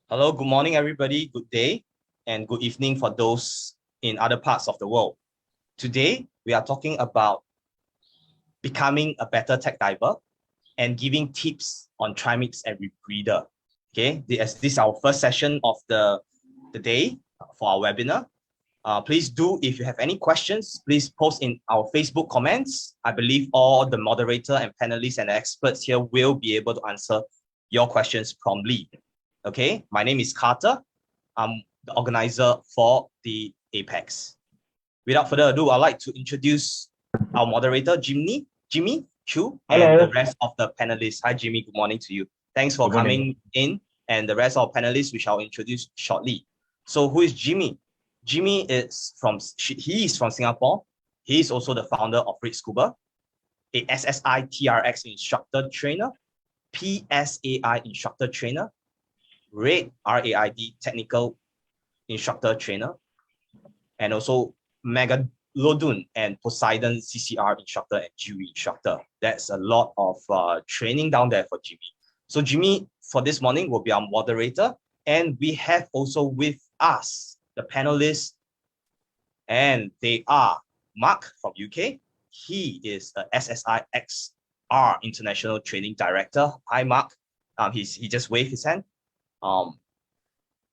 Hello, good morning, everybody. Good day and good evening for those in other parts of the world. Today, we are talking about becoming a better tech diver and giving tips on Trimix and Rebreather. Okay, this is our first session of the day for our webinar. Please do, if you have any questions, please post in our Facebook comments. I believe all the moderator and panelists and experts here will be able to answer your questions promptly. Okay, my name is Carter. I'm the organizer for the Apex. Without further ado, I'd like to introduce our moderator, Jimmy, Choo, and the rest of the panelists. Hi, Jimmy. Good morning to you. Thanks for coming in, and the rest of our panelists, which I'll introduce shortly. So, who is Jimmy? Jimmy is from Singapore. He is also the founder of Red Scuba, a SSI TRX instructor trainer, PSAI instructor trainer, RAID technical instructor trainer, and also Megalodon and Poseidon CCR instructor and GUI instructor. That's a lot of training down there for Jimmy. So Jimmy, for this morning, will be our moderator. And we have also with us the panelists, and they are Marc from UK. He is a SSI XR International Training Director. Hi, Marc. He just waved his hand.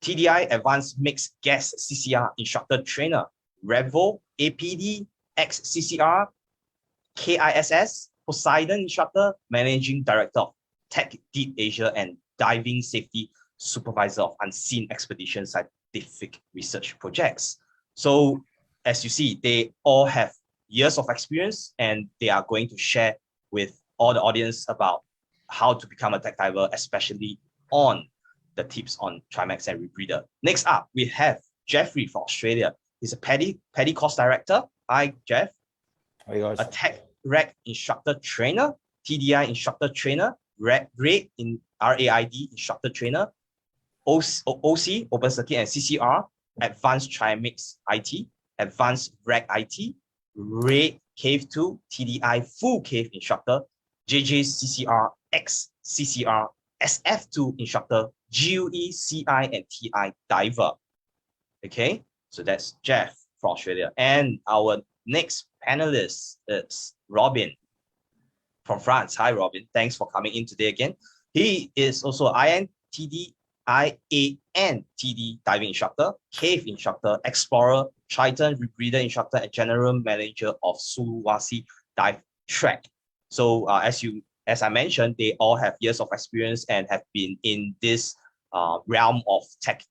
TDI Advanced Mixed Gas CCR Instructor Trainer, Revo APD X CCR, KISS Poseidon Instructor, Managing Director of TekDiving Asia and Diving Safety Supervisor of Unseen Expedition Scientific Research Projects. So as you see, they all have years of experience and they are going to share with all the audience about how to become a tech diver, especially on the tips on Trimix and Rebreather. Next up, we have Jeffrey from Australia. He's a Paddy course director. Hi, Jeff. Hi, guys. A TekRec instructor trainer, TDI instructor trainer, RAID in RAID instructor trainer, OC, Open Circuit and CCR, Advanced Trimix IT, Advanced RAG IT, RAID Cave 2, TDI Full Cave instructor, JJ CCR, X CCR, SF2 instructor, GUE, CI, and TI diver. Okay, so that's Jeff from Australia. And our next panelist is Robin from France. Hi, Robin. Thanks for coming in today again. He is also IANTD diving instructor, cave instructor, explorer, Triton rebreather instructor, and general manager of Sulawesi Dive Track. So as I mentioned, they all have years of experience and have been in this realm of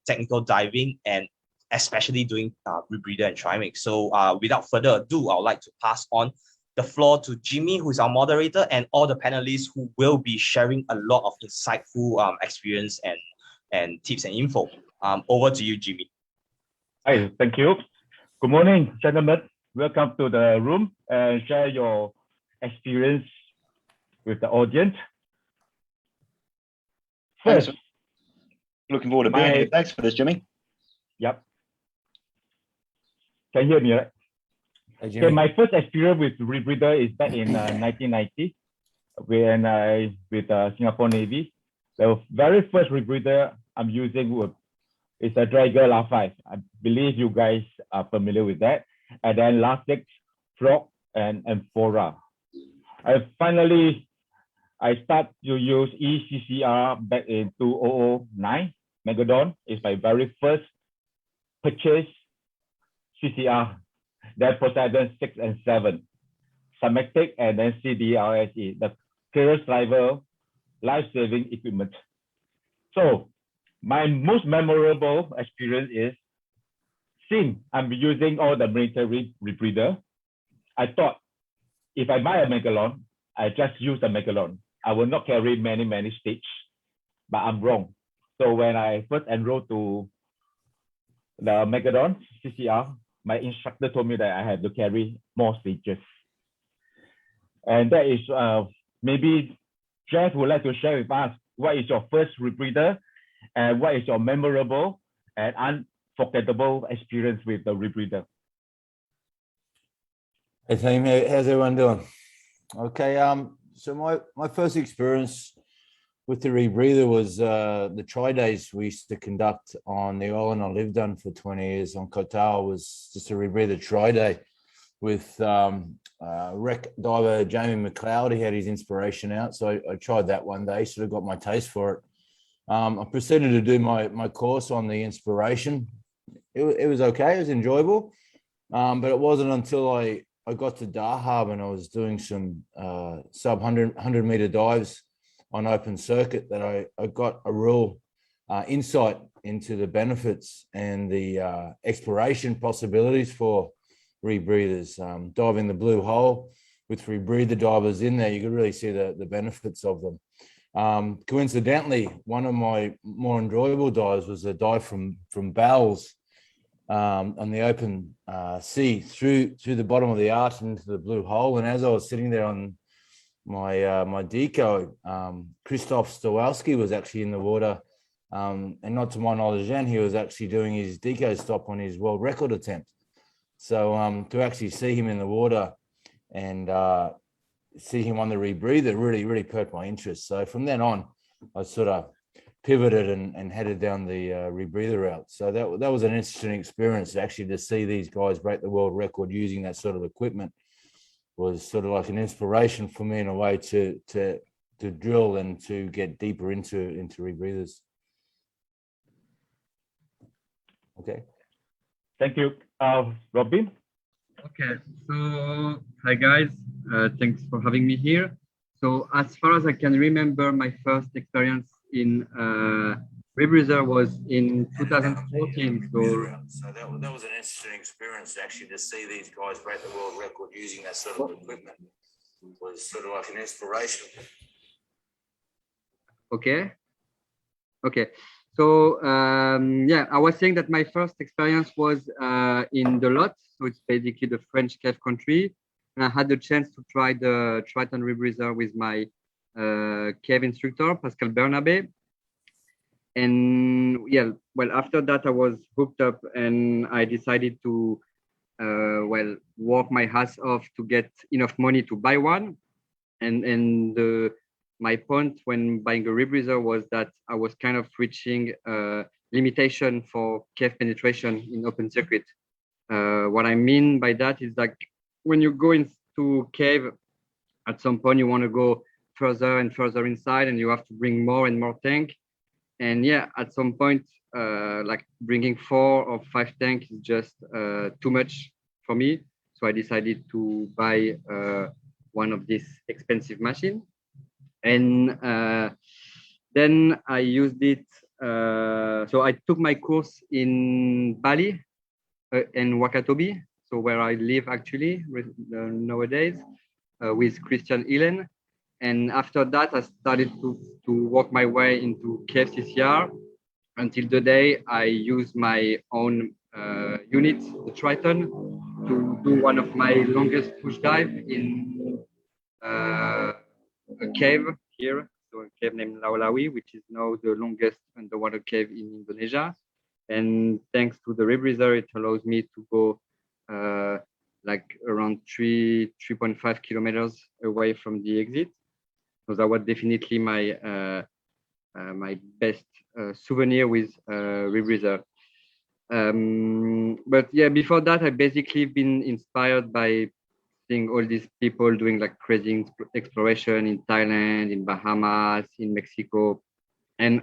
technical diving and especially doing Rebreather and Trimix. So without further ado, I would like to pass on the floor to Jimmy, who is our moderator, and all the panelists who will be sharing a lot of insightful experience and tips and info. Over to you, Jimmy. Hi, thank you. Good morning, gentlemen. Welcome to the room and share your experience with the audience. First, looking forward to being here. Thanks for this, Jimmy. Yep. Can you hear me, right? Hey, Jimmy. Okay, my first experience with Rebreather is back in 1990 when I with Singapore Navy. The very first Rebreather I'm using is a Dragon La5. I believe you guys are familiar with that. And then Lasix, Frog, and Amphora. I start to use ECCR back in 2009. Megalodon is my very first purchase CCR. Then Poseidon 6 and 7. Symmetric and then CDRSE, the clearest rival life-saving equipment. So my most memorable experience is since I'm using all the military rebreather, I thought if I buy a Megalodon, I just use the Megalodon. I will not carry many stages, but I'm wrong. So when I first enrolled to the Megalodon CCR, my instructor told me that I had to carry more stages. And that is maybe Jeff would like to share with us what is your first rebreather and what is your memorable and unforgettable experience with the rebreather. Hey team, how's everyone doing? Okay, so my first experience with the rebreather was the tri days we used to conduct on the island I lived on for 20 years on Cuesta was just a rebreather tri day with rec diver Jamie McLeod. He had his inspiration out, so I tried that one day. Sort of got my taste for it. I proceeded to do my course on the inspiration. It was okay. It was enjoyable, but it wasn't until I got to Dahab and I was doing some sub 100 meter dives on open circuit that I got a real insight into the benefits and the exploration possibilities for rebreathers. Diving the blue hole with rebreather divers in there, you could really see the benefits of them. Coincidentally, one of my more enjoyable dives was a dive from Bowles on the open sea through the bottom of the arch into the blue hole. And as I was sitting there on my deco, Krzysztof Stowalski was actually in the water, and not to my knowledge then, he was actually doing his deco stop on his world record attempt. So to actually see him in the water and see him on the rebreather really perked my interest. So from then on, I sort of pivoted and headed down the rebreather route. So that was an interesting experience, actually, to see these guys break the world record using that sort of equipment. Was sort of like an inspiration for me in a way to drill and to get deeper into rebreathers. Okay. Thank you, Robin. Okay, so hi guys, thanks for having me here. So as far as I can remember, my first experience in Rebreather was in 2014. So that was an interesting experience, actually, to see these guys break the world record using that sort of equipment. Was sort of like an inspiration. Okay. So yeah, I was saying that my first experience was in the Lot, so it's basically the French cave country, and I had the chance to try the Triton Rebreather with my cave instructor Pascal Bernabe. And yeah, well, after that I was hooked up, and I decided to well, work my ass off to get enough money to buy one. And my point when buying a rebreather was that I was kind of reaching a limitation for cave penetration in open circuit. What I mean by that is like when you go into cave, at some point you want to go further and further inside, and you have to bring more and more tank. And yeah, at some point, like bringing 4 or 5 tanks is just too much for me. So I decided to buy one of these expensive machines. And then I used it. So I took my course in Bali and Wakatobi, so where I live actually nowadays, with Christian Ilen. And after that, I started to work my way into cave CCR until the day I use my own unit, the Triton, to do one of my longest push dive in a cave here, so a cave named Laolawi, which is now the longest underwater cave in Indonesia. And thanks to the Rebreather, it allows me to go like around 3.5 kilometers away from the exit. So that was definitely my my best souvenir with Rebreather. But yeah, before that, I basically been inspired by seeing all these people doing like crazy exploration in Thailand, in Bahamas, in Mexico. And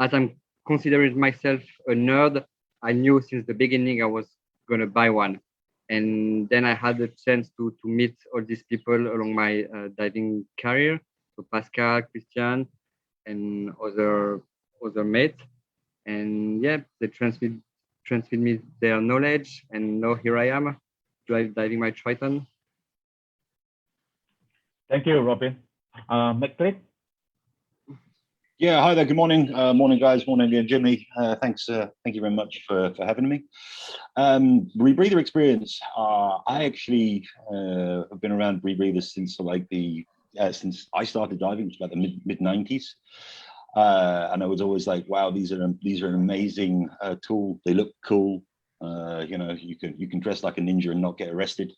as I'm considering myself a nerd, I knew since the beginning I was going to buy one. And then I had the chance to meet all these people along my diving career. So Pascal, Christian, and other mates. And yeah, they transmit me their knowledge. And now here I am, diving my Triton. Thank you, Robin. Marc Crane? Yeah, hi there. Good morning. Morning, guys. Morning, Jimmy. Thanks. Thank you very much for having me. Rebreather experience. I actually have been around rebreathers since like since I started diving, which was about the mid 90s. And I was always like, wow, these are an amazing tool. They look cool. You know, you can dress like a ninja and not get arrested.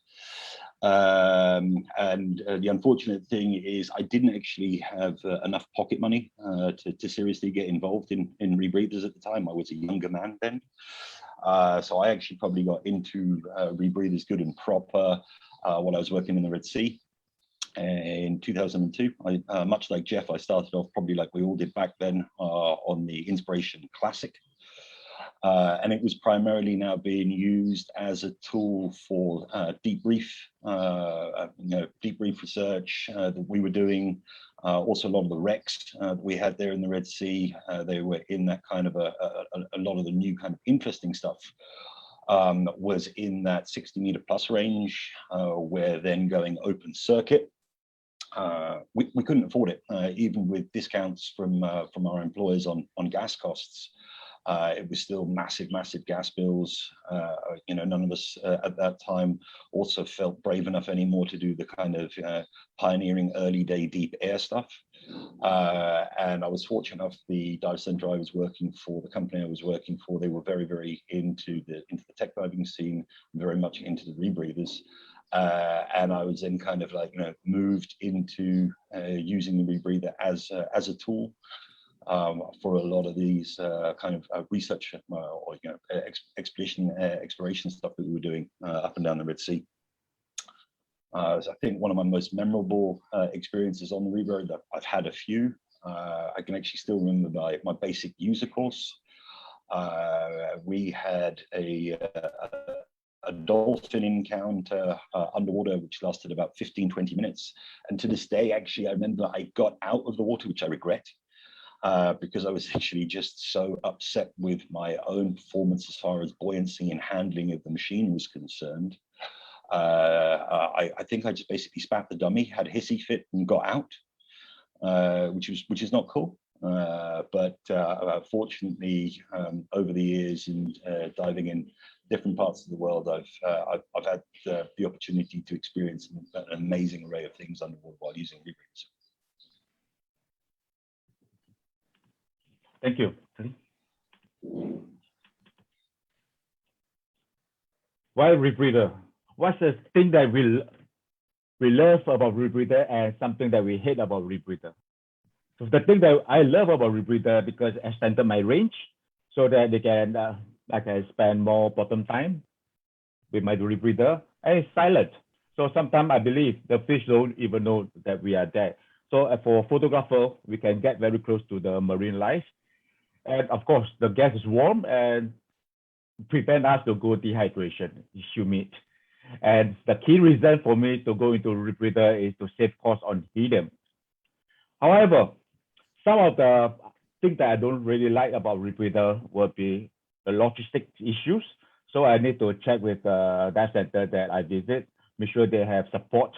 And the unfortunate thing is I didn't actually have enough pocket money to seriously get involved in rebreathers at the time. I was a younger man then. So I actually probably got into rebreathers good and proper while I was working in the Red Sea in 2002. Much like Jeff, I started off probably like we all did back then on the Inspiration Classic. And it was primarily now being used as a tool for deep reef, deep reef research that we were doing. Also, a lot of the wrecks that we had there in the Red Sea, they were in that kind of a lot of the new kind of interesting stuff was in that 60-meter plus range, where then going open circuit. We couldn't afford it, even with discounts from our employers on gas costs. It was still massive gas bills. None of us at that time also felt brave enough anymore to do the kind of pioneering early day deep air stuff. And I was fortunate enough, the dive center I was working for, the company I was working for, they were very into the TekDiving scene, very much into the rebreathers. And I was then kind of like, moved into using the rebreather as a tool. For a lot of these kind of research or exploration stuff that we were doing up and down the Red Sea. So I think one of my most memorable experiences on the rebreather, I've had a few. I can actually still remember my basic user course. We had a dolphin encounter underwater, which lasted about 15-20 minutes. And to this day, actually, I remember I got out of the water, which I regret. Because I was actually just so upset with my own performance as far as buoyancy and handling of the machine was concerned. I think I just basically spat the dummy, had a hissy fit, and got out, which is not cool. But fortunately, over the years in diving in different parts of the world, I've had the opportunity to experience an amazing array of things underwater while using rebreathers. Thank you. Why rebreather? What's the thing that we love about rebreather and something that we hate about rebreather? So the thing that I love about rebreather because it extended my range so that I can spend more bottom time with my rebreather, and it's silent. So sometimes I believe the fish don't even know that we are there. So for a photographer, we can get very close to the marine life. And of course, the gas is warm and prevent us to go dehydration, humid. And the key reason for me to go into rebreather is to save cost on helium. However, some of the things that I don't really like about rebreather will be the logistics issues. So I need to check with the dive center that I visit, make sure they have support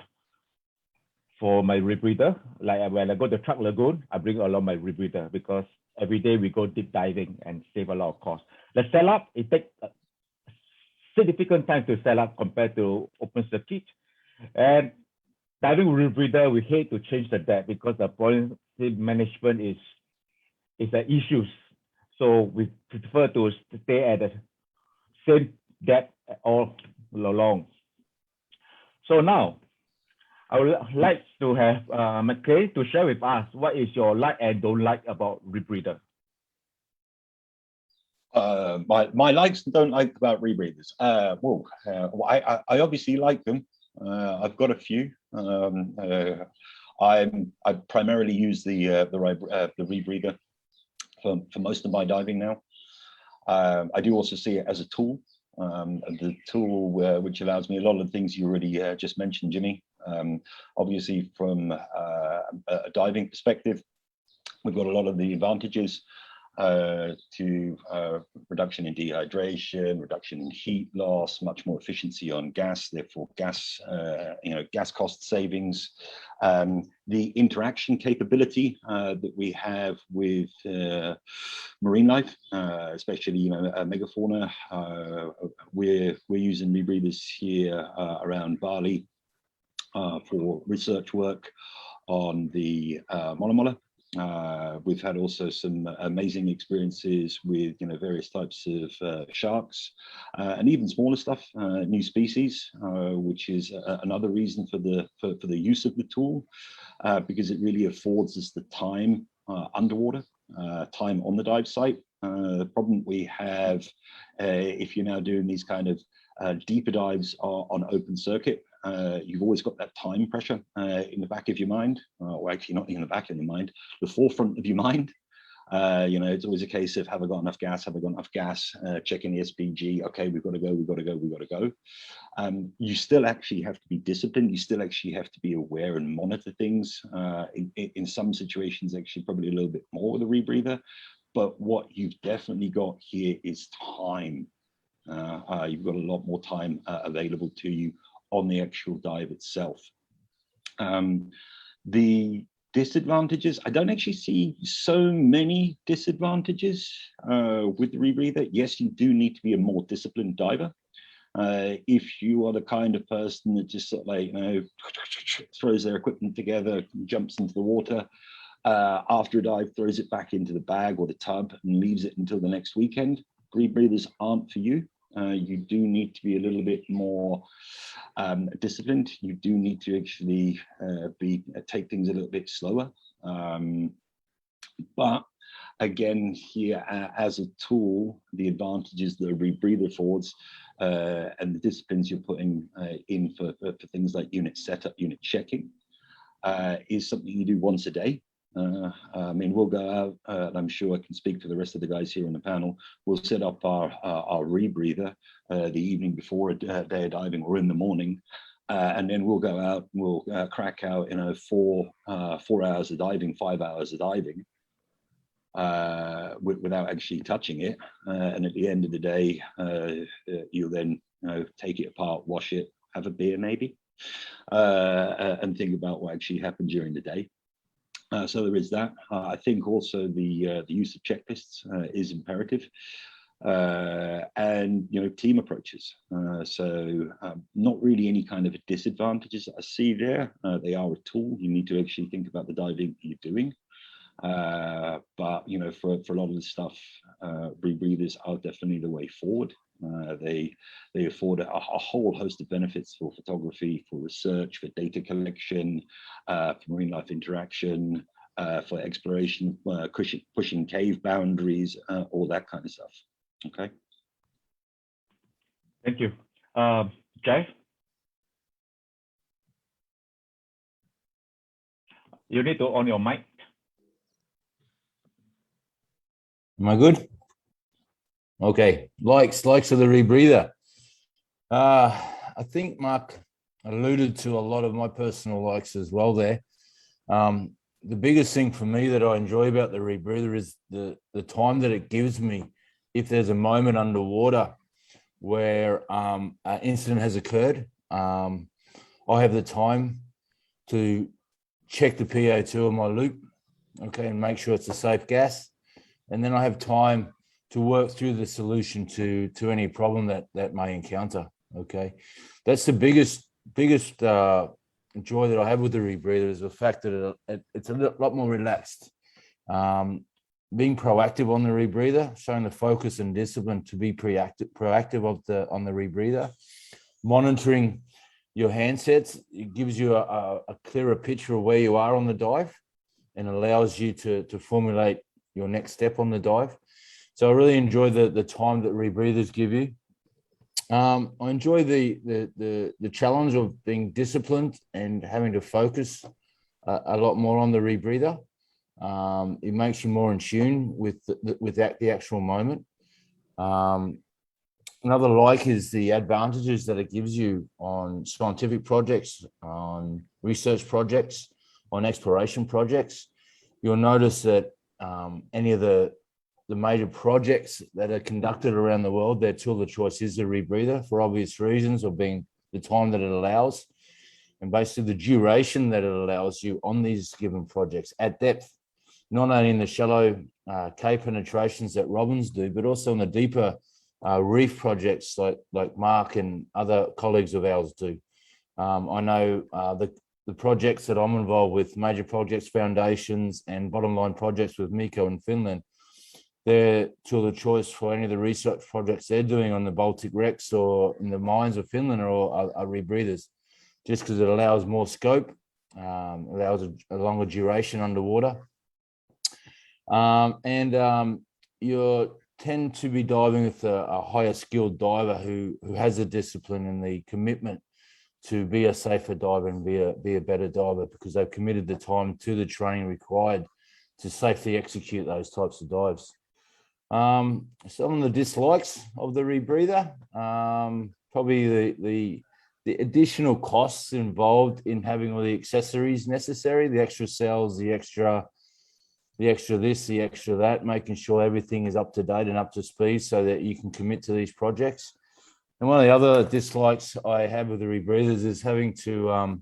for my rebreather. Like when I go to Truck Lagoon, I bring along my rebreather because every day we go deep diving and save a lot of cost. The setup, it takes significant time to set up compared to open circuit. And diving rebreather, we hate to change the depth because the buoyancy management is an issue. So we prefer to stay at the same depth all along. So now, I would like to have Marc Crane to share with us what is your like and don't like about rebreather. My likes and don't like about rebreathers. I obviously like them. I've got a few. I primarily use the rebreather for most of my diving now. I do also see it as a tool. The tool which allows me a lot of the things you already just mentioned, Jimmy. Obviously, from a diving perspective, we've got a lot of the advantages to reduction in dehydration, reduction in heat loss, much more efficiency on gas, therefore gas cost savings. The interaction capability that we have with marine life, especially megafauna. We're using rebreathers here around Bali for research work on the mola mola. We've had also some amazing experiences with various types of sharks and even smaller stuff, new species, which is another reason for the use of the tool, because it really affords us the time underwater, time on the dive site. The problem we have if you're now doing these kind of deeper dives on open circuit, you've always got that time pressure in the back of your mind, or actually not in the back of your mind, the forefront of your mind. It's always a case of, have I got enough gas? Have I got enough gas? Checking the SPG. Okay, we've got to go, we've got to go, we've got to go. You still actually have to be disciplined. You still actually have to be aware and monitor things. In some situations, actually probably a little bit more with a rebreather. But what you've definitely got here is time. You've got a lot more time available to you on the actual dive itself. The disadvantages, I don't actually see so many disadvantages with the rebreather. Yes, you do need to be a more disciplined diver. If you are the kind of person that just sort of like, throws their equipment together, jumps into the water, after a dive, throws it back into the bag or the tub and leaves it until the next weekend, rebreathers aren't for you. You do need to be a little bit more disciplined. You do need to actually take things a little bit slower. But again, here as a tool, the advantages the rebreather affords and the disciplines you're putting in for things like unit setup, unit checking is something you do once a day. I mean, we'll go out, and I'm sure I can speak for the rest of the guys here on the panel. We'll set up our rebreather the evening before a day of diving or in the morning, and then we'll go out and we'll crack out 4 hours of diving, 5 hours of diving without actually touching it. And at the end of the day, you'll then take it apart, wash it, have a beer maybe, and think about what actually happened during the day. So there is that. I think also the use of checklists is imperative, and team approaches. So not really any kind of disadvantages that I see there. They are a tool. You need to actually think about the diving you're doing. But for a lot of the stuff, rebreathers are definitely the way forward. They afford a whole host of benefits for photography, for research, for data collection, for marine life interaction, for exploration, pushing cave boundaries, all that kind of stuff. Okay. Thank you. Jeff? You need to on your mic. Am I good? Okay, likes of the rebreather. I think Mark alluded to a lot of my personal likes as well there. The biggest thing for me that I enjoy about the rebreather is the time that it gives me if there's a moment underwater where an incident has occurred. I have the time to check the PO2 of my loop, okay, and make sure it's a safe gas. And then I have time to work through the solution to any problem that may encounter. Okay, that's the biggest joy that I have with the rebreather is the fact that it's a lot more relaxed. Being proactive on the rebreather, showing the focus and discipline to be proactive on the rebreather, monitoring your handsets. It gives you a clearer picture of where you are on the dive and allows you to formulate your next step on the dive. So I really enjoy the time that rebreathers give you. I enjoy the challenge of being disciplined and having to focus a lot more on the rebreather. It makes you more in tune with the actual moment. Another like is the advantages that it gives you on scientific projects, on research projects, on exploration projects. You'll notice that any of the major projects that are conducted around the world, their tool of choice is the rebreather for obvious reasons, of being the time that it allows and basically the duration that it allows you on these given projects at depth, not only in the shallow cave penetrations that Robins do, but also in the deeper reef projects like Mark and other colleagues of ours do. I know the projects that I'm involved with, major projects, foundations, and bottom line projects with Mikko in Finland, they're tool of choice for any of the research projects they're doing on the Baltic wrecks or in the mines of Finland or are rebreathers, just because it allows more scope, allows a longer duration underwater. You tend to be diving with a higher skilled diver who has the discipline and the commitment to be a safer diver and be a better diver, because they've committed the time to the training required to safely execute those types of dives. Some of the dislikes of the rebreather, probably the additional costs involved in having all the accessories necessary, the extra cells, the extra this, the extra that, making sure everything is up to date and up to speed so that you can commit to these projects. And one of the other dislikes I have with the rebreathers is having to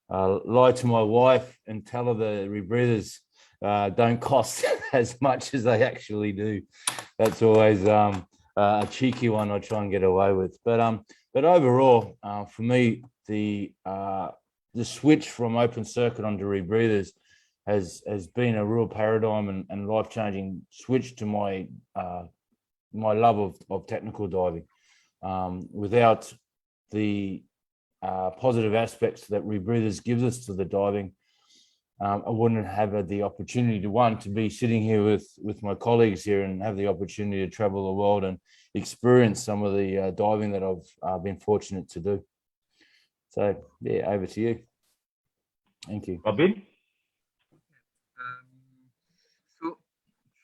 lie to my wife and tell her the rebreathers don't cost as much as they actually do. That's always a cheeky one I try and get away with. But overall, for me, the switch from open circuit onto rebreathers has been a real paradigm and life-changing switch to my love of technical diving. Without the positive aspects that rebreathers gives us to the diving, I wouldn't have had the opportunity to be sitting here with my colleagues here and have the opportunity to travel the world and experience some of the diving that I've been fortunate to do. So yeah, over to you. Thank you. Robin? So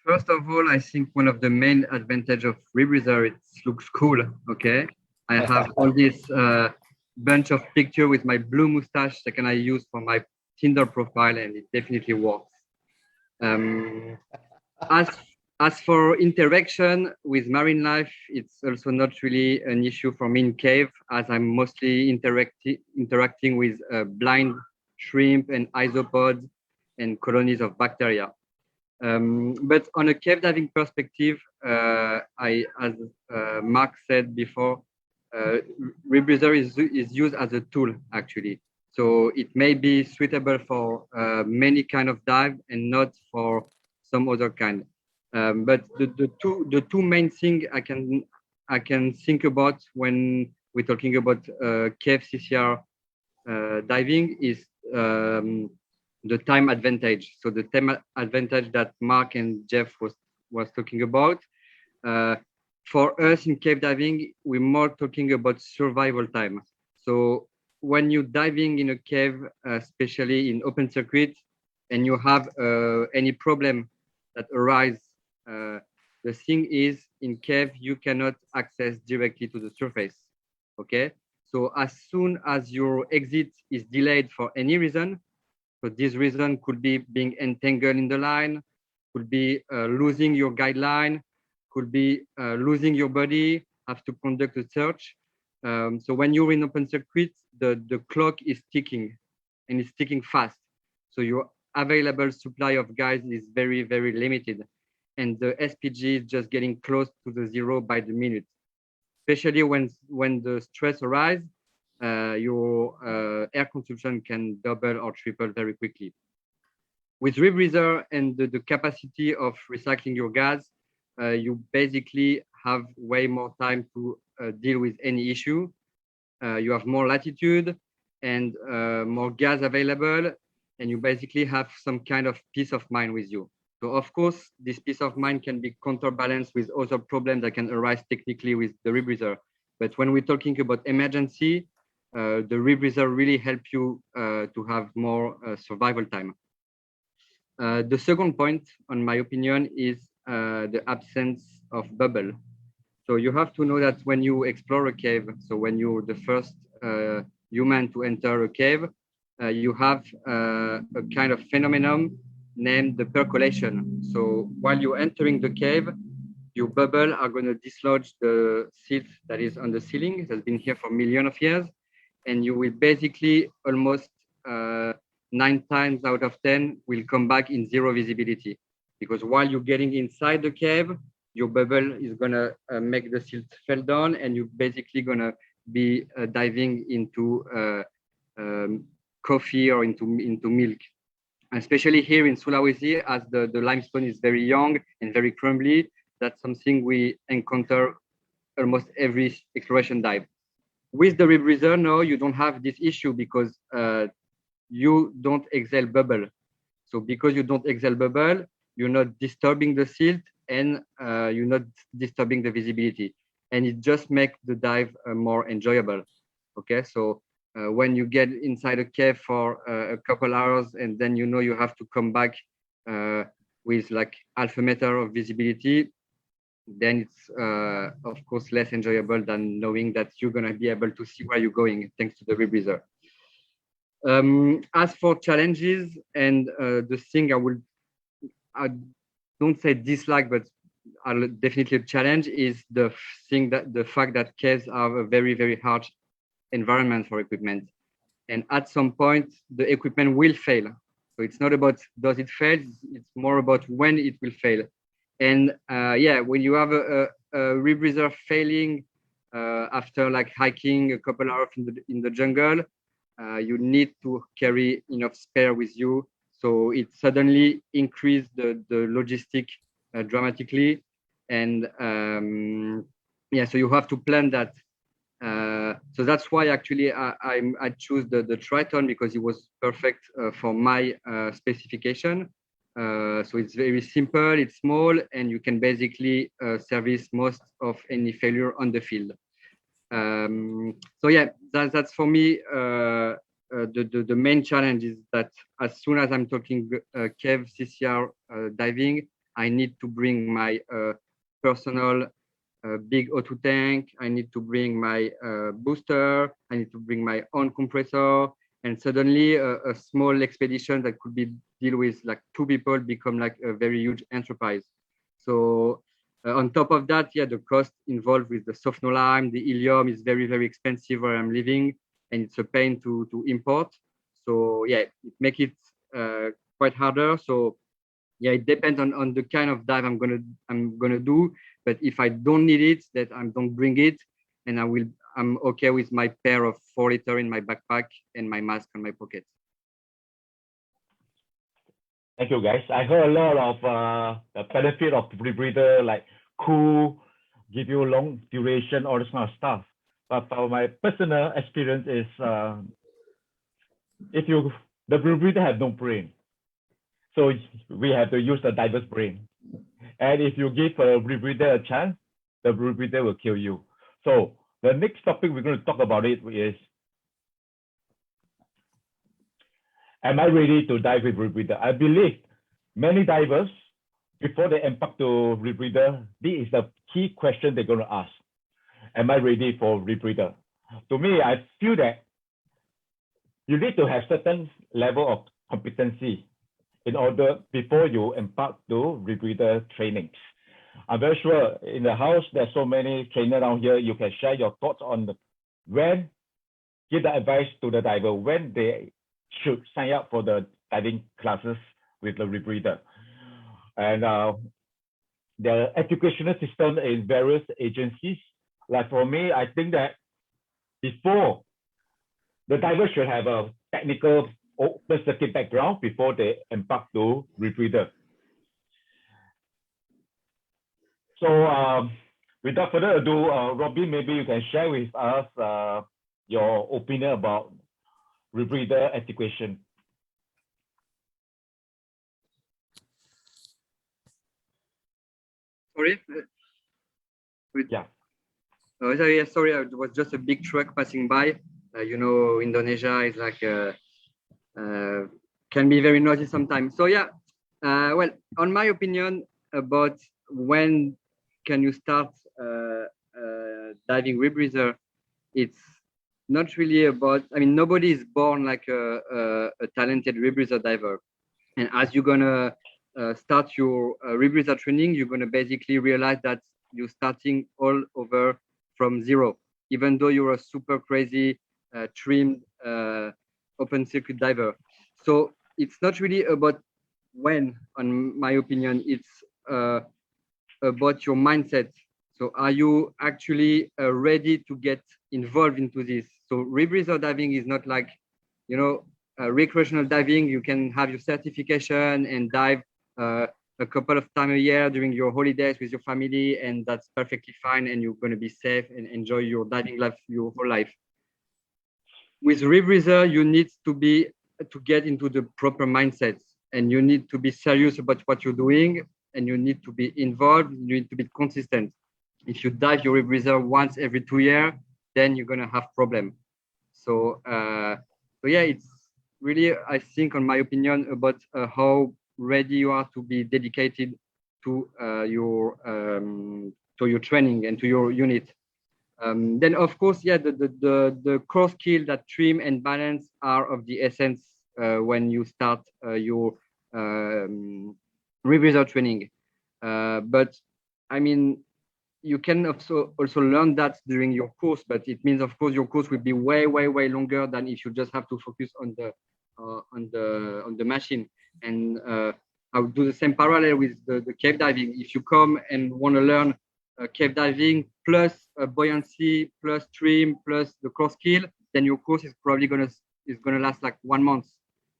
first of all, I think one of the main advantage of Rebreather, it looks cool. Okay, I have all this bunch of picture with my blue mustache that can I use for my Tinder profile, and it definitely works. As for interaction with marine life, it's also not really an issue for me in cave, as I'm mostly interacting with blind shrimp and isopods and colonies of bacteria. But on a cave diving perspective, as Marc said before, Rebreather is used as a tool actually. So it may be suitable for many kind of dive and not for some other kind. But the two main things I can think about when we're talking about cave CCR diving is the time advantage. So the time advantage that Marc and Jeff was talking about. For us in cave diving, we're more talking about survival time. So when you're diving in a cave, especially in open circuit, and you have any problem that arise, the thing is in cave, you cannot access directly to the surface, okay? So as soon as your exit is delayed for any reason, so this reason could be being entangled in the line, could be losing your guideline, could be losing your body, have to conduct a search. So when you're in open circuit, the clock is ticking, and it's ticking fast. So your available supply of guys is very, very limited. And the SPG is just getting close to the zero by the minute. Especially when the stress arises, your air consumption can double or triple very quickly. With Rebreather and the capacity of recycling your gas, you basically have way more time to deal with any issue. You have more latitude and more gas available, and you basically have some kind of peace of mind with you. So of course, this peace of mind can be counterbalanced with other problems that can arise technically with the Rebreather. But when we're talking about emergency, the Rebreather really helps you to have more survival time. The second point, on my opinion, is the absence of bubble. So you have to know that when you explore a cave, so when you're the first human to enter a cave, you have a kind of phenomenon named the percolation. So while you're entering the cave, your bubble are going to dislodge the silt that is on the ceiling. It has been here for millions of years. And you will basically almost 9 times out of 10 will come back in zero visibility. Because while you're getting inside the cave, your bubble is going to make the silt fall down, and you're basically going to be diving into coffee or into milk. Especially here in Sulawesi, as the limestone is very young and very crumbly, that's something we encounter almost every exploration dive. With the rebreather, no, you don't have this issue because you don't exhale bubble. So because you don't exhale bubble, you're not disturbing the silt and you're not disturbing the visibility. And it just makes the dive more enjoyable. Okay, so when you get inside a cave for a couple hours and then you know you have to come back with like half a meter of visibility, then it's of course less enjoyable than knowing that you're going to be able to see where you're going thanks to the rebreather. As for challenges and the thing I don't say dislike, but I'll definitely challenge is the fact that caves are a very, very harsh environment for equipment. And at some point, the equipment will fail. So it's not about does it fail, it's more about when it will fail. And yeah, when you have a rebreather failing after like hiking a couple hours in the jungle, you need to carry enough spare with you. So it suddenly increased the logistic dramatically. And yeah, so you have to plan that. So that's why actually I choose the Triton because it was perfect for my specification. So it's very simple, it's small, and you can basically service most of any failure on the field. So yeah, that's for me the main challenge is that as soon as I'm talking cave CCR diving, I need to bring my personal big O2 tank, I need to bring my booster, I need to bring my own compressor, and suddenly a small expedition that could be deal with like 2 people become like a very huge enterprise. So on top of that, yeah, the cost involved with the soft-no-lime, the helium is very, very expensive where I'm living, and it's a pain to import. So yeah, it makes it quite harder. So yeah, it depends on the kind of dive I'm gonna do. But if I don't need it, that I don't bring it, and I'm okay with my pair of 4 liter in my backpack and my mask in my pocket. Thank you, guys. I heard a lot of the benefit of rebreather, like cool, give you long duration, all this kind of stuff. But for my personal experience is, the rebreather have no brain, so we have to use the diver's brain. And if you give a rebreather a chance, the rebreather will kill you. So the next topic we're going to talk about it is, am I ready to dive with rebreather? I believe many divers, before they embark to rebreather, this is the key question they're going to ask. Am I ready for rebreather? To me, I feel that you need to have certain level of competency in order before you embark to rebreather trainings. I'm very sure in the house, there's so many trainers down here, you can share your thoughts on when, give the advice to the diver, when they should sign up for the diving classes with the rebreather. And the educational system in various agencies, like for me, I think that before, the diver should have a technical open circuit background before they embark to rebreather. So without further ado, Robbie, maybe you can share with us your opinion about rebreather education. Sorry? Yeah. Sorry, it was just a big truck passing by. You know, Indonesia is like, can be very noisy sometimes. So yeah, well, on my opinion about when can you start diving rebreather, it's not really about, I mean, nobody is born like a talented rebreather diver. And as you're gonna start your rebreather training, you're gonna basically realize that you're starting all over from zero, even though you're a super crazy trimmed open circuit diver. So it's not really about when, in my opinion, it's about your mindset. So are you actually ready to get involved into this? So rebreather diving is not like, you know, recreational diving, you can have your certification and dive a couple of times a year during your holidays with your family, and that's perfectly fine, and you're going to be safe and enjoy your diving life your whole life. With Rebreather, you need to get into the proper mindset, and you need to be serious about what you're doing, and you need to be involved, you need to be consistent. If you dive your Rebreather once every 2 years, then you're going to have problem. So yeah, it's really, I think, on my opinion, about how ready you are to be dedicated to your training and to your unit. Then of course, yeah, the core skill that trim and balance are of the essence when you start your Rebreather training. But I mean, you can also learn that during your course, but it means, of course, your course will be way longer than if you just have to focus on the machine. And I would do the same parallel with the cave diving. If you come and want to learn cave diving plus buoyancy plus trim plus the core skill, then your course is probably gonna last like 1 month.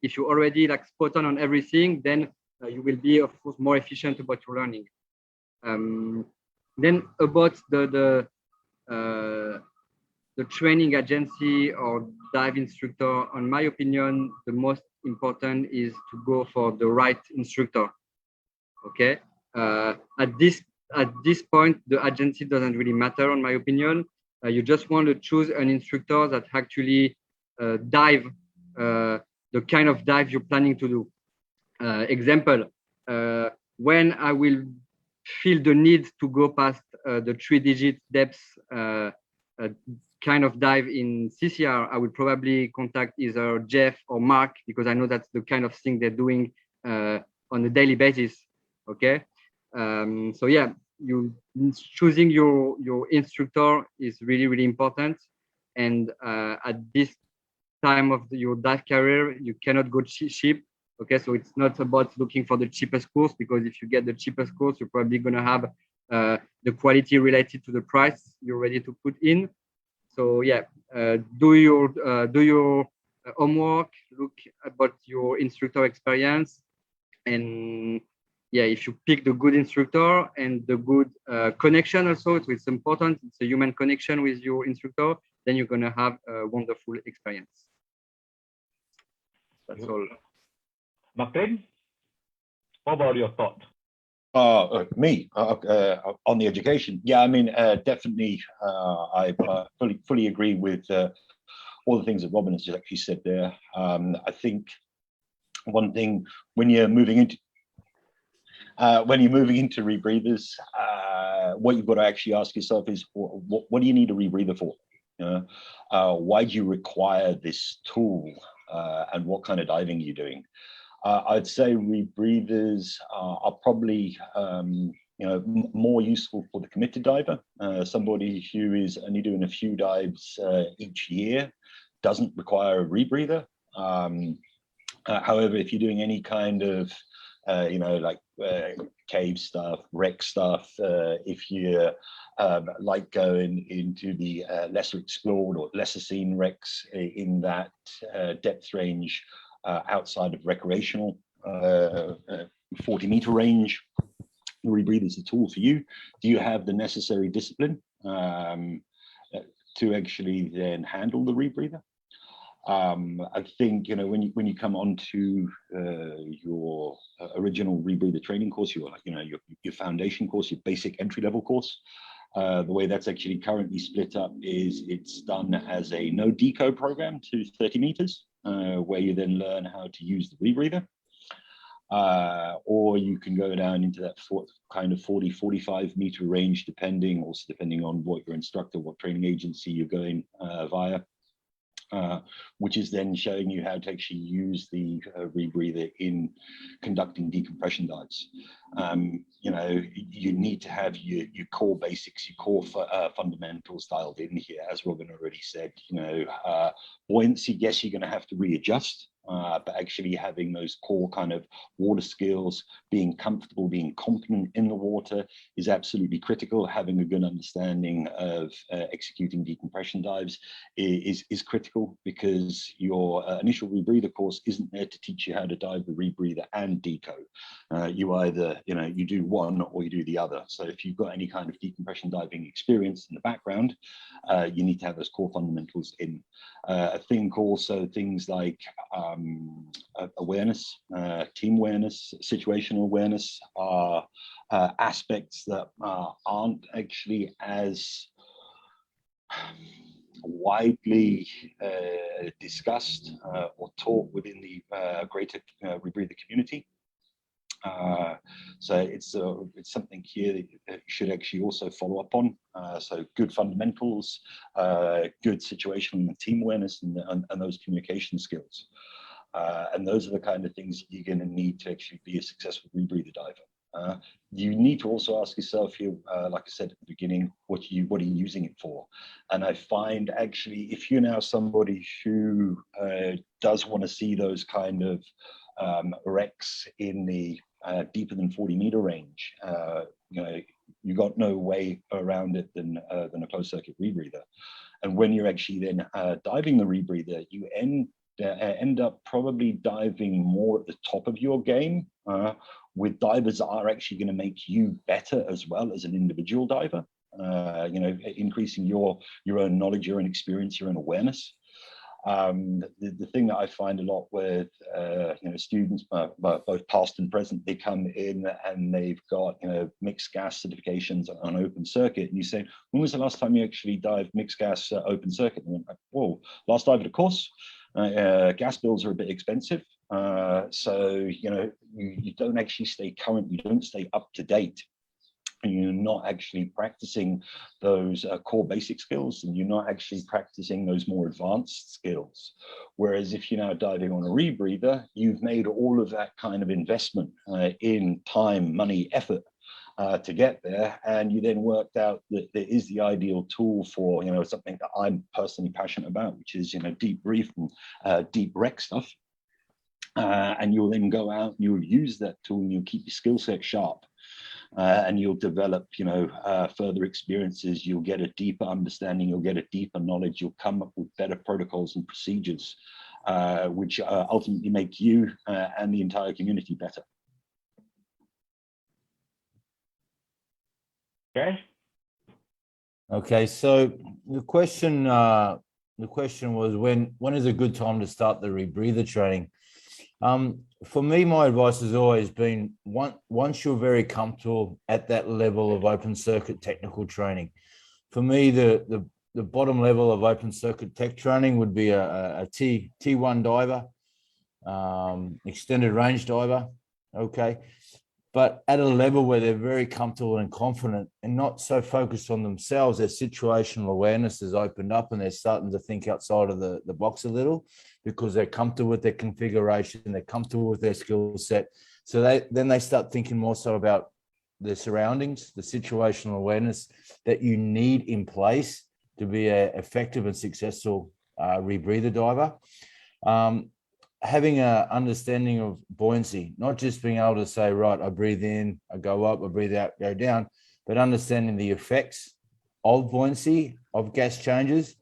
If you already like spot on everything, then you will be, of course, more efficient about your learning. Then about the training agency or dive instructor, on my opinion, the most important is to go for the right instructor. Okay, at this point, the agency doesn't really matter, on my opinion. You just want to choose an instructor that actually dive the kind of dive you're planning to do. Example, when I will feel the need to go past the 3-digit depths kind of dive in CCR, I will probably contact either Jeff or Marc, because I know that's the kind of thing they're doing on a daily basis. Okay, so yeah, choosing your instructor is really important. And at this time of your dive career, you cannot go cheap. Okay, so it's not about looking for the cheapest course, because if you get the cheapest course, you're probably going to have the quality related to the price you're ready to put in. So yeah, do your homework, look about your instructor experience, and yeah, if you pick the good instructor and the good connection also, so it's important, it's a human connection with your instructor, then you're going to have a wonderful experience. That's all. Marc Crane, what about your thought? Me on the education. Yeah, I mean, definitely, I fully agree with all the things that Robin has actually said there. I think one thing when you're moving into rebreathers, what you've got to actually ask yourself is, what do you need a rebreather for? Why do you require this tool, and what kind of diving are you doing? I'd say rebreathers are probably more useful for the committed diver. Somebody who is only doing a few dives each year doesn't require a rebreather. However, if you're doing any kind of cave stuff, wreck stuff, if you like going into the lesser explored or lesser seen wrecks in that depth range, outside of recreational 40-meter range, the rebreather is a tool for you. Do you have the necessary discipline to actually then handle the rebreather? I think when you come onto your original rebreather training course, your foundation course, your basic entry-level course, the way that's actually currently split up is it's done as a no deco program to 30 meters, where you then learn how to use the rebreather, or you can go down into that kind of 40-45 meter range, depending on what your instructor, what training agency you're going via, which is then showing you how to actually use the rebreather in conducting decompression dives. You need to have your core basics, your core fundamentals dialed in here. As Robin already said, buoyancy, yes, you're going to have to readjust but actually having those core kind of water skills, being comfortable, being confident in the water is absolutely critical. Having a good understanding of executing decompression dives is critical, because your initial rebreather course isn't there to teach you how to dive the rebreather and deco. You either, you do one or you do the other. So if you've got any kind of decompression diving experience in the background, you need to have those core fundamentals in. I think also things like awareness, team awareness, situational awareness are aspects that aren't actually as widely discussed or taught within the greater rebreather community. So it's something here that you should actually also follow up on. So good fundamentals, good situational and team awareness, and those communication skills. And those are the kind of things you're going to need to actually be a successful rebreather diver. You need to also ask yourself here, like I said at the beginning, what are you using it for? And I find actually, if you're now somebody who does want to see those kind of wrecks in the deeper than 40-meter range, you got no way around it than a closed circuit rebreather. And when you're actually then diving the rebreather, you end up probably diving more at the top of your game, with divers that are actually going to make you better as well as an individual diver. Increasing your own knowledge, your own experience, your own awareness. The thing that I find a lot with students, both past and present, they come in and they've got mixed gas certifications on open circuit, and you say, when was the last time you actually dived mixed gas open circuit? And I'm like, whoa, last dive at a course. Gas bills are a bit expensive, so you don't actually stay current, you don't stay up to date, and you're not actually practicing those core basic skills, and you're not actually practicing those more advanced skills. Whereas if you're now diving on a rebreather, you've made all of that kind of investment in time, money, effort to get there, and you then worked out that there is the ideal tool for something that I'm personally passionate about, which is deep brief and deep rec stuff. And you'll then go out and you'll use that tool, and you'll keep your skill set sharp. And you'll develop, further experiences. You'll get a deeper understanding. You'll get a deeper knowledge. You'll come up with better protocols and procedures, which ultimately make you and the entire community better. Okay. Okay. So the question was, when is a good time to start the rebreather training? For me, my advice has always been, once you're very comfortable at that level of open circuit technical training. For me, the bottom level of open circuit tech training would be a T1 diver, extended range diver. Okay. But at a level where they're very comfortable and confident and not so focused on themselves, their situational awareness has opened up and they're starting to think outside of the box a little, because they're comfortable with their configuration, they're comfortable with their skill set. So they start thinking more so about their surroundings, the situational awareness that you need in place to be an effective and successful rebreather diver. Having an understanding of buoyancy, not just being able to say, right, I breathe in, I go up, I breathe out, go down, but understanding the effects of buoyancy, of gas changes.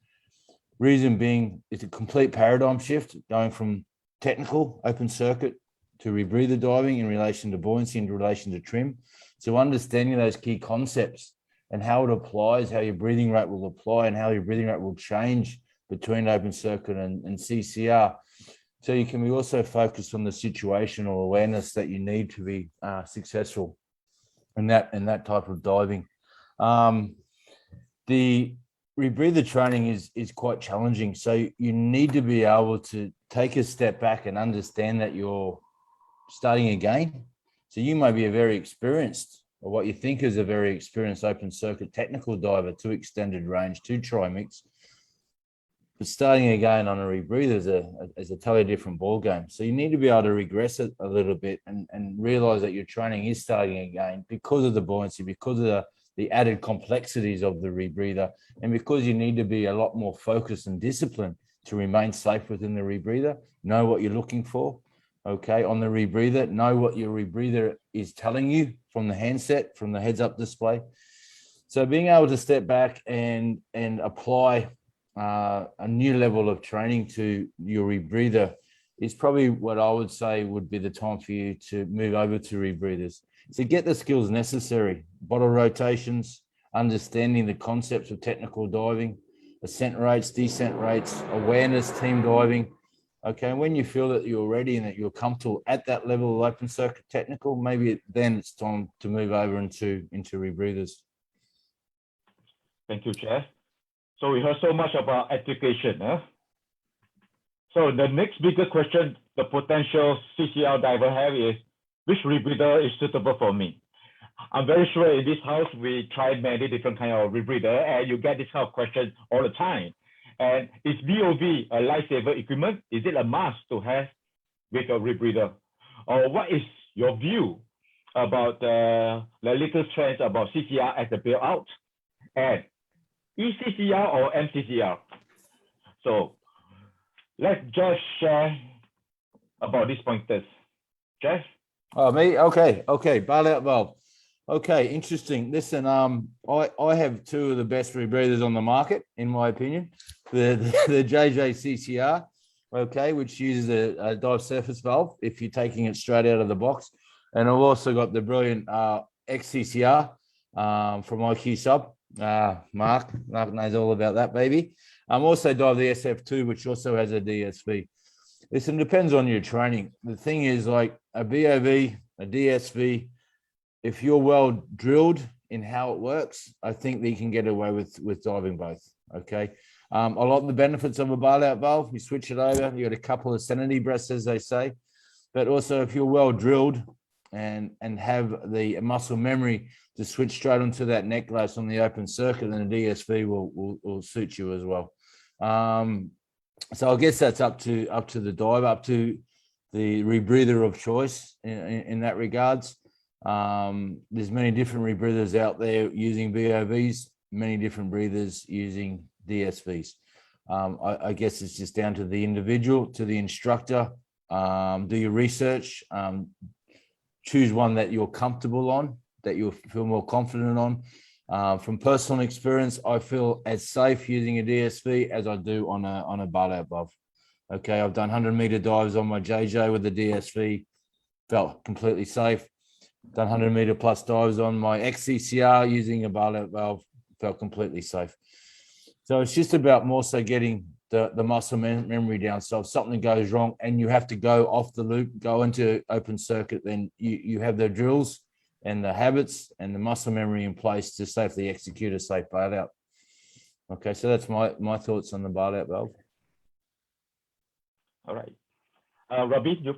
Reason being, it's a complete paradigm shift, going from technical open circuit to rebreather diving in relation to buoyancy, in relation to trim. So understanding those key concepts and how it applies, how your breathing rate will apply and how your breathing rate will change between open circuit and CCR. So you can be also focused on the situational awareness that you need to be successful in that type of diving. The rebreather training is quite challenging. So you need to be able to take a step back and understand that you're starting again. So you may be a very experienced, or what you think is a very experienced open circuit technical diver to extended range, to Trimix. But starting again on a rebreather is a totally different ball game. So you need to be able to regress it a little bit and realize that your training is starting again because of the buoyancy, because of the added complexities of the rebreather, and because you need to be a lot more focused and disciplined to remain safe within the rebreather. Know what you're looking for. Okay, on the rebreather, know what your rebreather is telling you from the handset, from the heads-up display. So being able to step back and apply a new level of training to your rebreather is probably what I would say would be the time for you to move over to rebreathers. So get the skills necessary, bottle rotations, understanding the concepts of technical diving, ascent rates, descent rates, awareness, team diving. Okay, and when you feel that you're ready and that you're comfortable at that level of open circuit technical, maybe then it's time to move over into rebreathers. Thank you, Jeff. So we heard so much about education. Huh? So the next bigger question the potential CCR diver have is, which rebreather is suitable for me? I'm very sure in this house, we tried many different kind of rebreather, and you get this kind of question all the time. And is BOV a lifesaver equipment? Is it a must to have with a rebreather? Or what is your view about the latest trends about CCR as a build-out? And ECCR or MCCR? So let Josh share about these pointers. Jeff? Oh, me? Okay. Bailout valve. Okay, interesting. Listen, I have two of the best rebreathers on the market, in my opinion. The JJ CCR, okay, which uses a dive surface valve if you're taking it straight out of the box. And I've also got the brilliant XCCR from IQ Sub. Mark knows all about that, baby. I'm also dive the SF2, which also has a DSV. Listen, it depends on your training. The thing is, like a BOV, a DSV, if you're well drilled in how it works, I think that you can get away with diving both. Okay. A lot of the benefits of a bailout valve, you switch it over, you got a couple of sanity breaths, as they say. But also, if you're well drilled and have the muscle memory to switch straight onto that neck glass on the open circuit, then a DSV will suit you as well. So I guess that's up to the dive, up to the rebreather of choice in that regards. There's many different rebreathers out there using BOVs, many different breathers using DSVs. I guess it's just down to the individual, to the instructor. Do your research, choose one that you're comfortable on, that you feel more confident on. From personal experience, I feel as safe using a DSV as I do on a bailout valve. Okay, I've done 100-meter dives on my JJ with the DSV, felt completely safe. Done 100-meter plus dives on my XCCR using a bailout valve, felt completely safe. So it's just about more so getting the muscle memory down. So if something goes wrong and you have to go off the loop, go into open circuit, then you have the drills and the habits and the muscle memory in place to safely execute a safe bailout. Okay, so that's my thoughts on the bailout valve. All right. Robbie, you?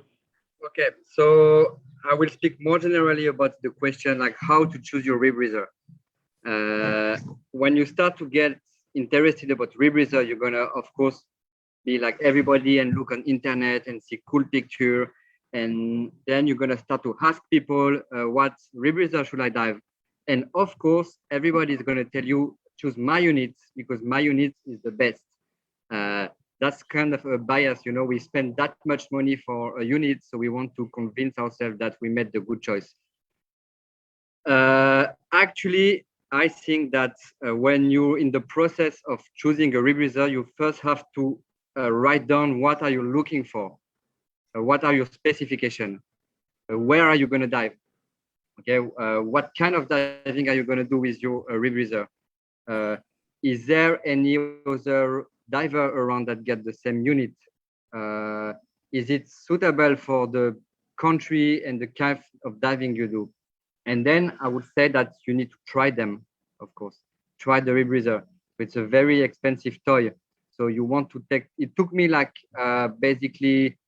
Okay, so I will speak more generally about the question like how to choose your rebreather. When you start to get interested about rebreather, you're gonna of course be like everybody and look on internet and see cool picture, and then you're gonna start to ask people what rebreather should I dive, and of course everybody is gonna tell you choose my units because my unit is the best. That's kind of a bias, you know, we spend that much money for a unit, so we want to convince ourselves that we made the good choice. Actually, I think that when you're in the process of choosing a rebreather, you first have to write down what are you looking for, what are your specifications, where are you going to dive, okay, what kind of diving are you going to do with your rebreather? Is there any other diver around that get the same unit? Is it suitable for the country and the kind of diving you do? And then I would say that you need to try them, of course. Try the rebreather. It's a very expensive toy. So you want to take, it took me like basically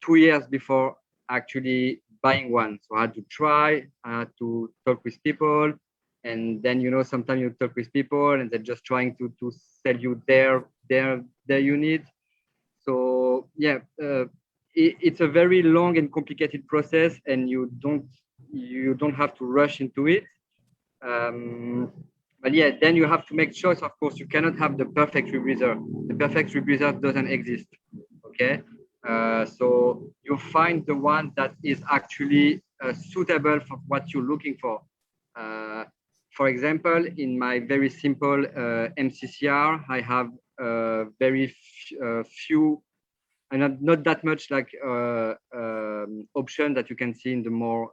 2 years before actually buying one. So I had to try, I had to talk with people. And then, you know, sometimes you talk with people and they're just trying to sell you their unit. So yeah, it's a very long and complicated process, and you don't have to rush into it. But yeah, then you have to make choice. Of course, you cannot have the perfect rebreather. The perfect rebreather doesn't exist. Okay, so you find the one that is actually suitable for what you're looking for. For example, in my very simple MCCR, I have very few, and not that much like option that you can see in the more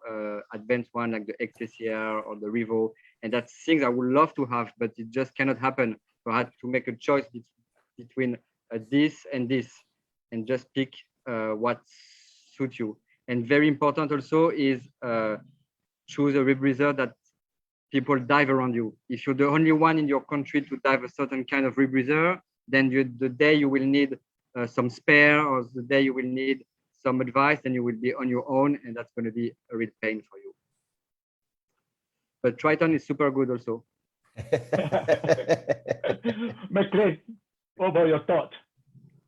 advanced one, like the XTCR or the Revo. And that's things I would love to have, but it just cannot happen. So I had to make a choice between this, and just pick what suits you. And very important also is choose a rebreather that people dive around you. If you're the only one in your country to dive a certain kind of rebreather, then the day you will need some spare, or the day you will need some advice, then you will be on your own, and that's going to be a real pain for you. But Triton is super good also. Marc Crane, what about your thoughts?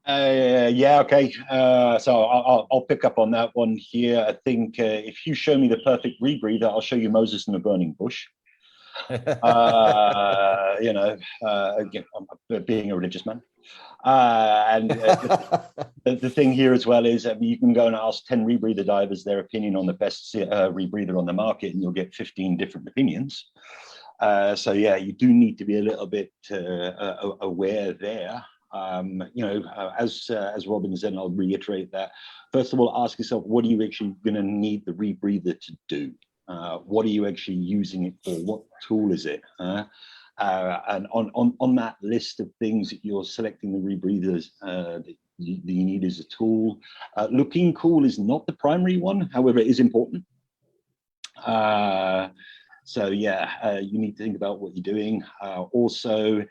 Yeah, okay. So I'll pick up on that one here. I think if you show me the perfect rebreather, I'll show you Moses in a burning bush. You know, again, I'm being a religious man. And the thing here as well is you can go and ask 10 rebreather divers their opinion on the best rebreather on the market, and you'll get 15 different opinions. So yeah, you do need to be a little bit aware there. You know, as Robin said, and I'll reiterate that. First of all, ask yourself, what are you actually going to need the rebreather to do? What are you actually using it for? What tool is it? And on that list of things that you're selecting the rebreathers that you need as a tool, looking cool is not the primary one. However, it is important. So yeah, you need to think about what you're doing. Also,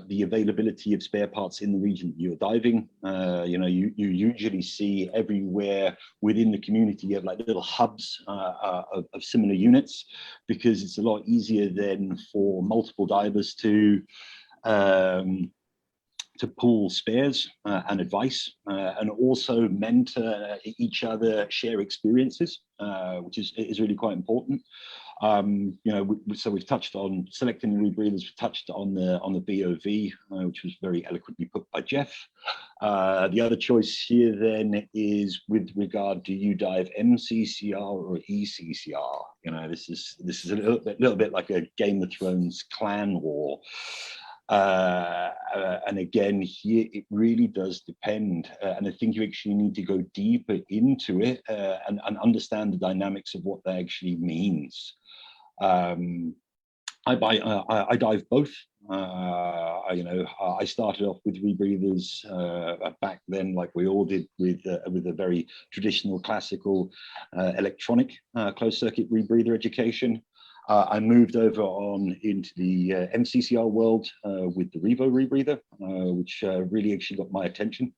the availability of spare parts in the region you're diving. You know, you usually see everywhere within the community, you have like little hubs of similar units, because it's a lot easier then for multiple divers to pool spares and advice, and also mentor each other, share experiences, which is really quite important. You know, so we've touched on selecting the rebreathers. We've touched on the BOV, which was very eloquently put by Jeff. The other choice here then is with regard to you dive MCCR or ECCR. You know, this is a little bit like a Game of Thrones clan war. And again, here it really does depend, and I think you actually need to go deeper into it and understand the dynamics of what that actually means. I dive both. You know, I started off with rebreathers back then, like we all did, with a very traditional, classical, electronic closed circuit rebreather education. I moved over on into the MCCR world with the Revo rebreather, which really actually got my attention.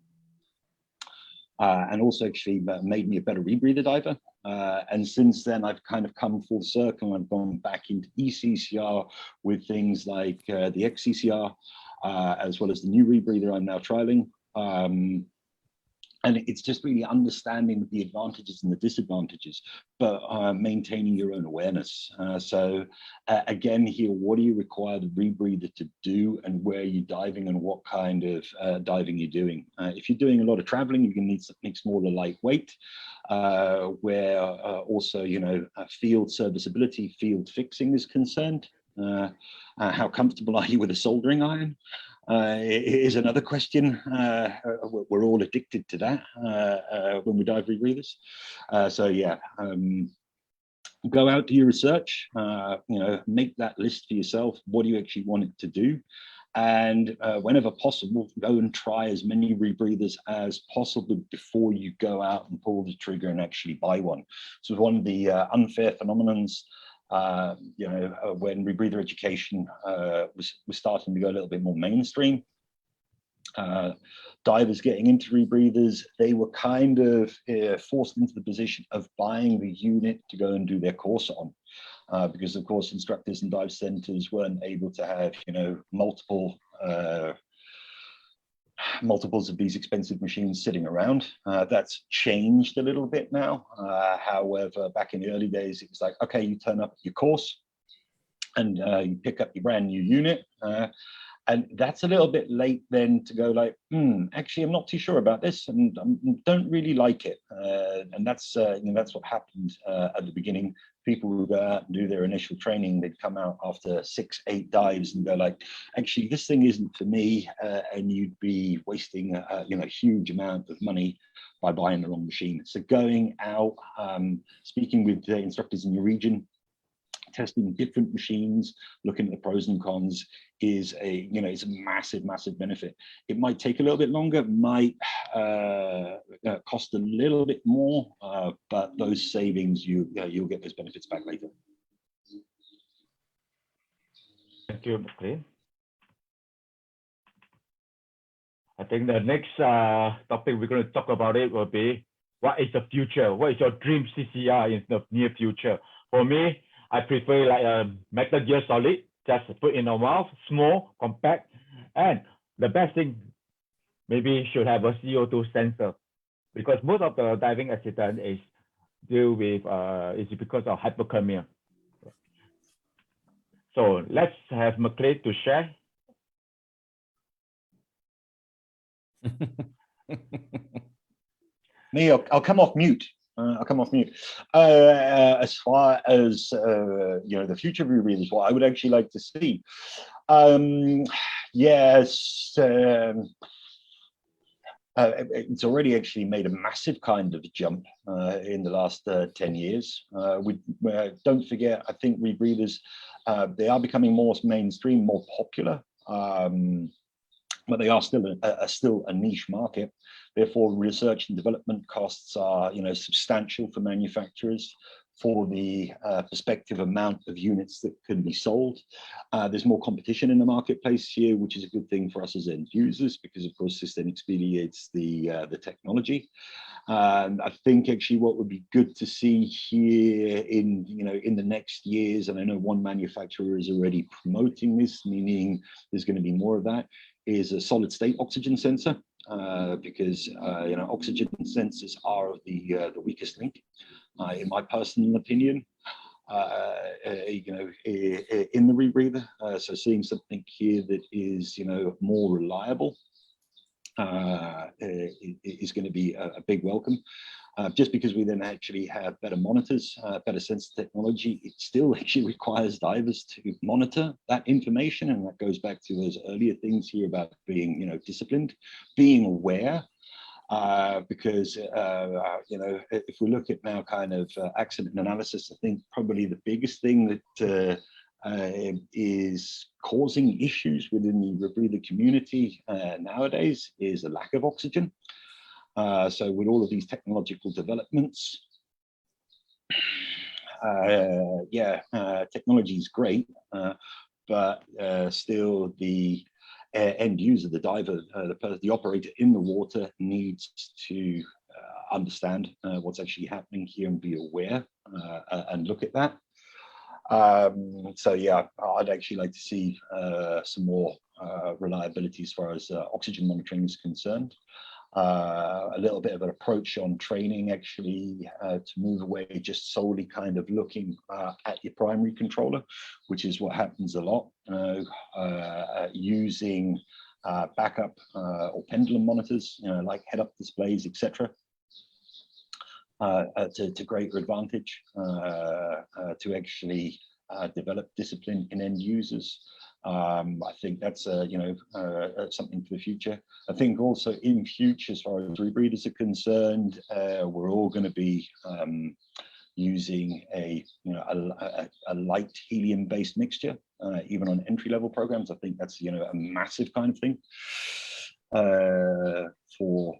And also actually made me a better rebreather diver. And since then, I've kind of come full circle. I've gone back into ECCR with things like the XCCR, as well as the new rebreather I'm now trialing. And it's just really understanding the advantages and the disadvantages, but maintaining your own awareness. So again, here, what do you require the rebreather to do, and where are you diving, and what kind of diving you're doing? If you're doing a lot of traveling, you can need something smaller, lightweight, where also, you know, field serviceability, field fixing is concerned. How comfortable are you with a soldering iron? Is another question. We're all addicted to that when we dive rebreathers. So yeah, go out, do your research, you know, make that list for yourself. What do you actually want it to do? And whenever possible, go and try as many rebreathers as possible before you go out and pull the trigger and actually buy one. So one of the unfair phenomenons, you know, when rebreather education was starting to go a little bit more mainstream, divers getting into rebreathers, they were kind of forced into the position of buying the unit to go and do their course on, because of course instructors and dive centers weren't able to have, you know, multiples of these expensive machines sitting around. That's changed a little bit now. However, back in the early days, it was like, okay, you turn up at your course, and you pick up your brand new unit. And that's a little bit late then to go like, actually, I'm not too sure about this and don't really like it. And that's, that's what happened at the beginning. People would go out and do their initial training. They'd come out after 6, 8 dives and go like, actually, this thing isn't for me. And you'd be wasting, a huge amount of money by buying the wrong machine. So going out, speaking with instructors in your region, testing different machines, looking at the pros and cons is it's a massive benefit. It might take a little bit longer, might cost a little bit more, but those savings, you'll get those benefits back later. Thank you, Marc Crane. I think the next topic we're going to talk about it will be, what is the future? What is your dream CCR in the near future? For me, I prefer like a metal gear solid, just put in a mouth, small, compact, and the best thing, maybe should have a CO2 sensor, because most of the diving accident is deal with is because of hypothermia. So let's have Marc Crane to share. Me, I'll come off mute. I'll come off mute. As far as the future of Rebreathers, what I would actually like to see, yes, it's already actually made a massive kind of jump in the last 10 years. Don't forget, I think Rebreathers, they are becoming more mainstream, more popular. But they are still a niche market. Therefore, research and development costs are, substantial for manufacturers for the prospective amount of units that can be sold. There's more competition in the marketplace here, which is a good thing for us as end users, because of course this then expedites the technology. I think actually what would be good to see here in the next years, and I know one manufacturer is already promoting this, meaning there's going to be more of that, is a solid state oxygen sensor, because oxygen sensors are the weakest link, in my personal opinion, in the rebreather. So seeing something here that is more reliable is going to be a big welcome. Just because we then actually have better monitors, better sensor technology, it still actually requires divers to monitor that information, and that goes back to those earlier things here about being, disciplined, being aware, because if we look at now kind of accident analysis, I think probably the biggest thing that is causing issues within the rebreather community nowadays is a lack of oxygen. So with all of these technological developments, technology is great, but still the end user, the diver, the operator in the water needs to understand what's actually happening here and be aware and look at that. So yeah, I'd actually like to see some more reliability as far as oxygen monitoring is concerned. A little bit of an approach on training actually to move away just solely kind of looking at your primary controller, which is what happens a lot, using backup or pendulum monitors, like head-up displays, etc. To greater advantage to actually develop discipline in end users. I think that's something for the future. I think also in future, as far as rebreathers are concerned, we're all going to be using a light helium-based mixture, even on entry-level programs. I think that's a massive kind of thing for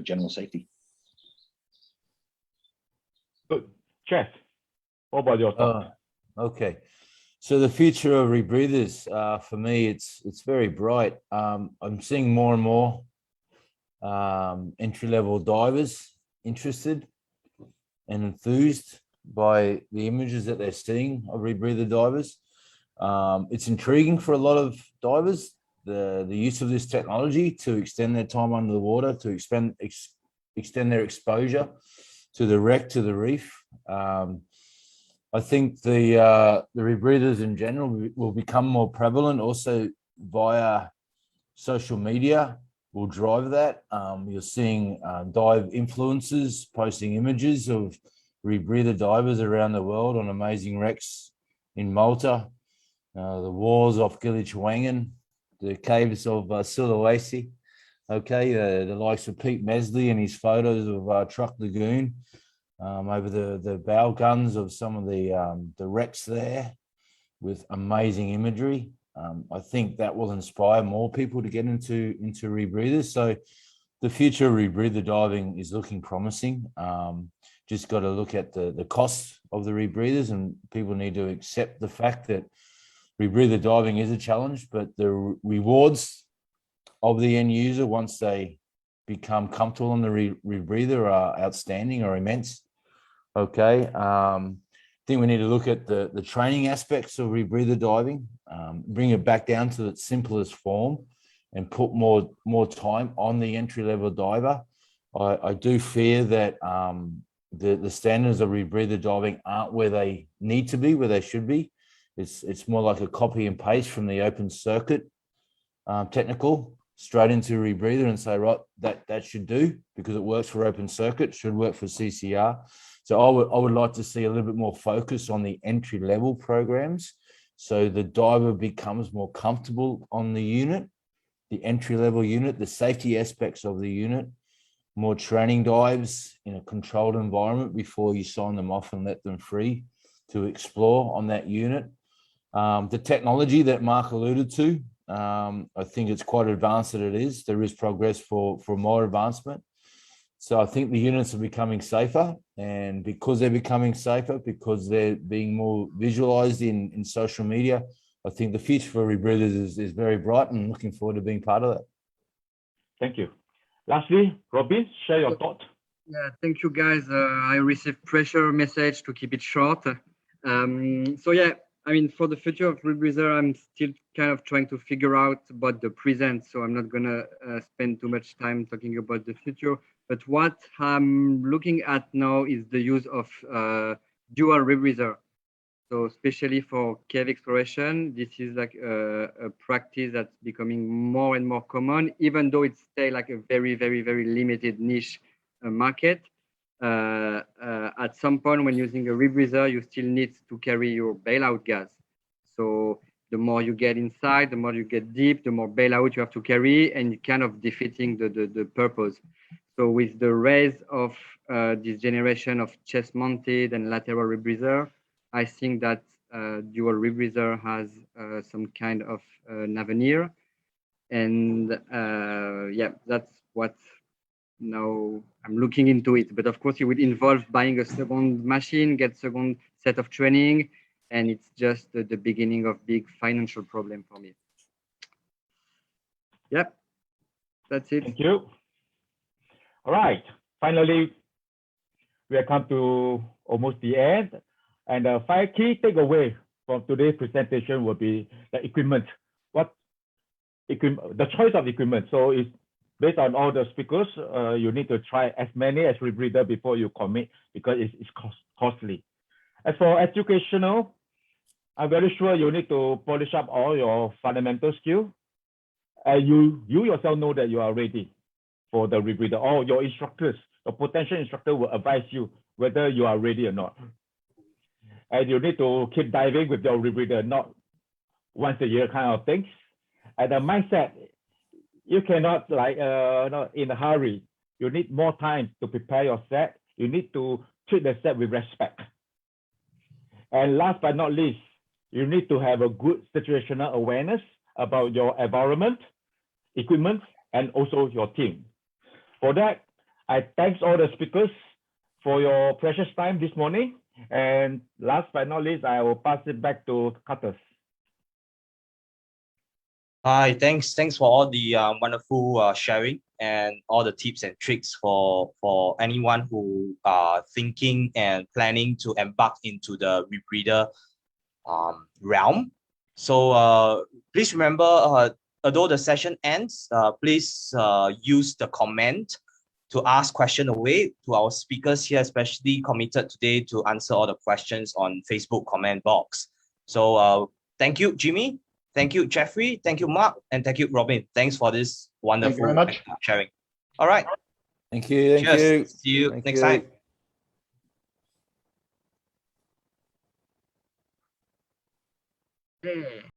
general safety. Good. Jeff, what about your thoughts? Okay. So the future of rebreathers, for me, it's very bright. I'm seeing more and more entry-level divers interested and enthused by the images that they're seeing of rebreather divers. It's intriguing for a lot of divers, the use of this technology to extend their time under the water, to extend their exposure to the wreck, to the reef. I think the rebreathers in general will become more prevalent. Also via social media will drive that. You're seeing dive influencers posting images of rebreather divers around the world on amazing wrecks in Malta, the wars off Gili, the caves of Sulawesi. Okay, the likes of Pete Mesley and his photos of Truck Lagoon. Over the bow guns of some of the wrecks there with amazing imagery. I think that will inspire more people to get into rebreathers. So the future of rebreather diving is looking promising. Just got to look at the costs of the rebreathers, and people need to accept the fact that rebreather diving is a challenge, but the rewards of the end user once they become comfortable on the rebreather are outstanding or immense. Okay, I think we need to look at the training aspects of rebreather diving, bring it back down to its simplest form, and put more time on the entry-level diver. I do fear that the standards of rebreather diving aren't where they need to be, where they should be. It's more like a copy and paste from the open circuit technical straight into rebreather and say, right, that should do because it works for open circuit, should work for CCR. So I would like to see a little bit more focus on the entry level programs, so the diver becomes more comfortable on the unit, the entry level unit, the safety aspects of the unit, more training dives in a controlled environment before you sign them off and let them free to explore on that unit. The technology that Mark alluded to, I think it's quite advanced that it is. There is progress for more advancement. So I think the units are becoming safer, and because they're becoming safer, because they're being more visualized in social media, I think the future for rebreathers is very bright, and looking forward to being part of that. Thank you. Lastly, Robin, share your thought. Yeah, thank you guys. I received pressure message to keep it short. So yeah, I mean, for the future of rebreather, I'm still kind of trying to figure out about the present. So I'm not gonna spend too much time talking about the future. But what I'm looking at now is the use of dual rebreather. So especially for cave exploration, this is like a practice that's becoming more and more common, even though it's still like a very, very, very limited niche market. At some point when using a rebreather, you still need to carry your bailout gas. So the more you get inside, the more you get deep, the more bailout you have to carry, and you're kind of defeating the purpose. So with the rise of this generation of chest-mounted and lateral rebreather, I think that dual rebreather has some kind of an avenir. And yeah, that's what now I'm looking into it. But of course, it would involve buying a second machine, get second set of training, and it's just the beginning of big financial problem for me. Yep, that's it. Thank you. All right, finally, we have come to almost the end. And the 5 key takeaway from today's presentation will be the equipment. The choice of equipment. So it's based on all the speakers. You need to try as many as rebreather before you commit, because it's costly. As for educational, I'm very sure you need to polish up all your fundamental skills. You yourself know that you are ready for the rebreather, or your instructors, the potential instructor will advise you whether you are ready or not. And you need to keep diving with your rebreather, not once a year kind of things. And the mindset, you cannot like in a hurry. You need more time to prepare your set. You need to treat the set with respect. And last but not least, you need to have a good situational awareness about your environment, equipment, and also your team. For that, I thank all the speakers for your precious time this morning. And last but not least, I will pass it back to Curtis. Hi, thanks for all the wonderful sharing and all the tips and tricks for anyone who are thinking and planning to embark into the rebreather realm. So please remember, although the session ends, please use the comment to ask question away to our speakers here, especially committed today to answer all the questions on Facebook comment box. So thank you, Jimmy. Thank you, Jeffrey. Thank you, Mark. And thank you, Robin. Thanks for this wonderful very much. sharing. All right. Thank you. Thank Cheers. you. See you Thank next you. time. Yeah.